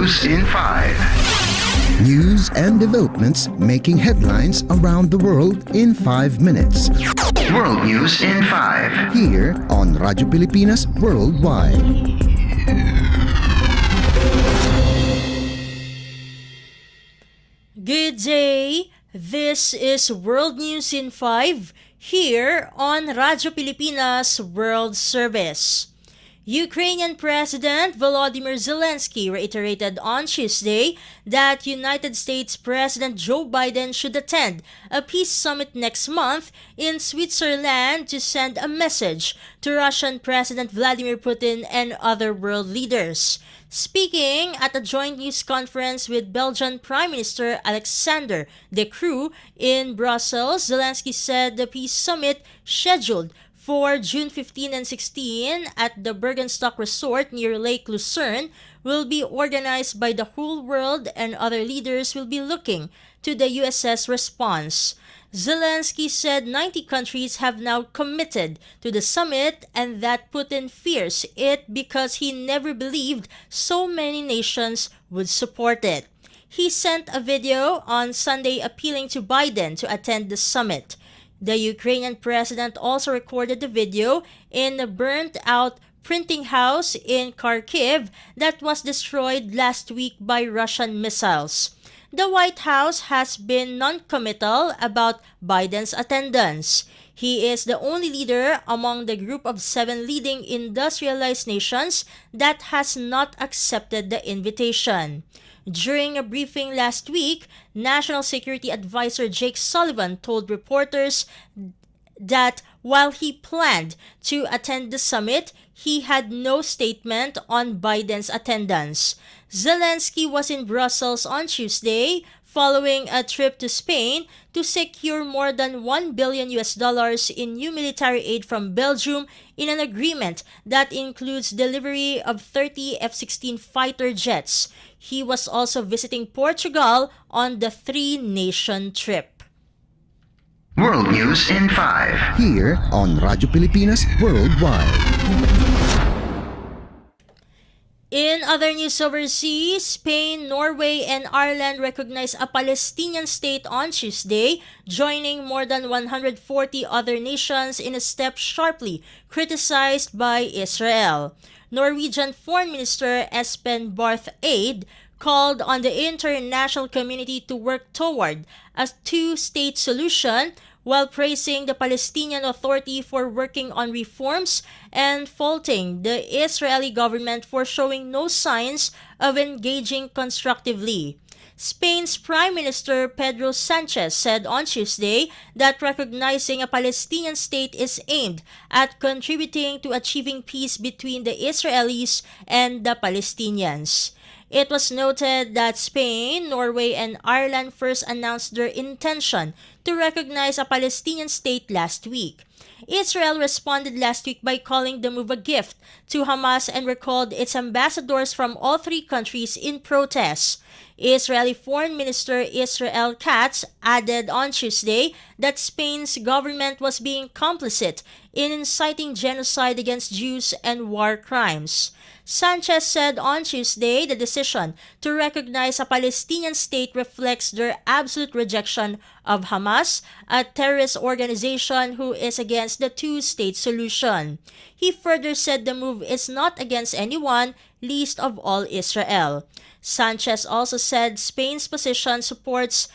News in 5. News and developments making headlines around the world in 5 minutes. World News in 5. Here on Radyo Pilipinas Worldwide. Good day! This is World News in 5 here on Radyo Pilipinas World Service. Ukrainian President Volodymyr Zelensky reiterated on Tuesday that United States President Joe Biden should attend a peace summit next month in Switzerland to send a message to Russian President Vladimir Putin and other world leaders. Speaking at a joint news conference with Belgian Prime Minister Alexander De Croo in Brussels, Zelensky said the peace summit scheduled for June 15 and 16 at the Bergenstock Resort near Lake Lucerne will be organized by the whole world, and other leaders will be looking to the US's response. Zelensky said 90 countries have now committed to the summit and that Putin fears it because he never believed so many nations would support it. He sent a video on Sunday appealing to Biden to attend the summit. The Ukrainian president also recorded the video in a burnt-out printing house in Kharkiv that was destroyed last week by Russian missiles. The White House has been non-committal about Biden's attendance. He is the only leader among the group of 7 leading industrialized nations that has not accepted the invitation. During a briefing last week, National Security Advisor Jake Sullivan told reporters that while he planned to attend the summit, he had no statement on Biden's attendance. Zelensky was in Brussels on Tuesday following a trip to Spain to secure more than $1 billion in new military aid from Belgium in an agreement that includes delivery of 30 F-16 fighter jets. He was also visiting Portugal on the 3-nation trip. World News in 5. Here on Radyo Pilipinas Worldwide. In other news overseas, Spain, Norway, and Ireland recognized a Palestinian state on Tuesday, joining more than 140 other nations in a step sharply criticized by Israel. Norwegian Foreign Minister Espen Barth Eide called on the international community to work toward a two-state solution while praising the Palestinian Authority for working on reforms and faulting the Israeli government for showing no signs of engaging constructively. Spain's Prime Minister Pedro Sanchez said on Tuesday that recognizing a Palestinian state is aimed at contributing to achieving peace between the Israelis and the Palestinians. It was noted that Spain, Norway, and Ireland first announced their intention to recognize a Palestinian state last week. Israel responded last week by calling the move a gift to Hamas and recalled its ambassadors from all 3 countries in protest. Israeli Foreign Minister Israel Katz added on Tuesday that Spain's government was being complicit in inciting genocide against Jews and war crimes. Sanchez said on Tuesday the decision to recognize a Palestinian state reflects their absolute rejection of Hamas, a terrorist organization who is against the two-state solution. He further said the move is not against anyone, least of all Israel. Sanchez also said Spain's position supports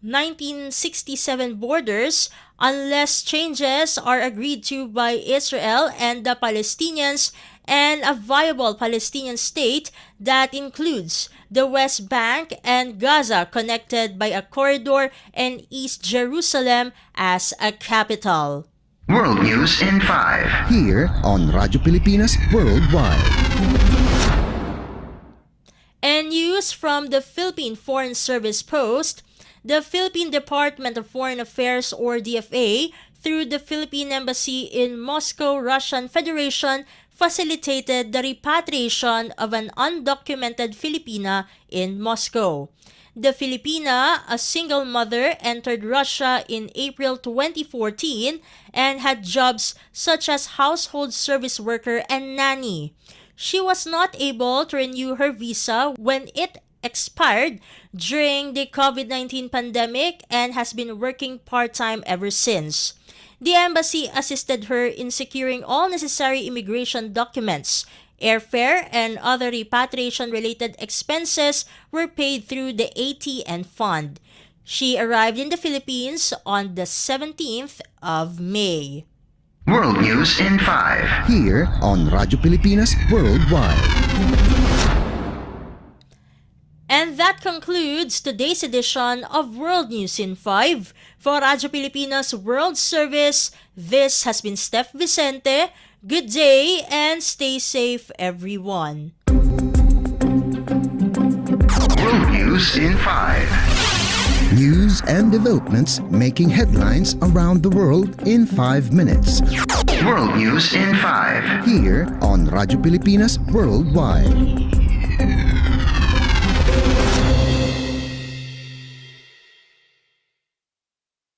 1967 borders unless changes are agreed to by Israel and the Palestinians, and a viable Palestinian state that includes the West Bank and Gaza connected by a corridor and East Jerusalem as a capital. World News in 5. Here on Radyo Pilipinas Worldwide. And news from the Philippine Foreign Service Post, the Philippine Department of Foreign Affairs or DFA, through the Philippine Embassy in Moscow, Russian Federation, facilitated the repatriation of an undocumented Filipina in Moscow. The Filipina, a single mother, entered Russia in April 2014 and had jobs such as household service worker and nanny. she was not able to renew her visa when it expired during the COVID-19 pandemic and has been working part-time ever since. The embassy assisted her in securing all necessary immigration documents. Airfare and other repatriation-related expenses were paid through the ATN fund. She arrived in the Philippines on the 17th of May. World News in 5. Here on Radyo Pilipinas Worldwide. And that concludes today's edition of World News in 5. For Radyo Pilipinas World Service, this has been Steph Vicente. Good day and stay safe, everyone. World News in 5. News and developments making headlines around the world in 5 minutes. World News in 5. Here on Radyo Pilipinas Worldwide.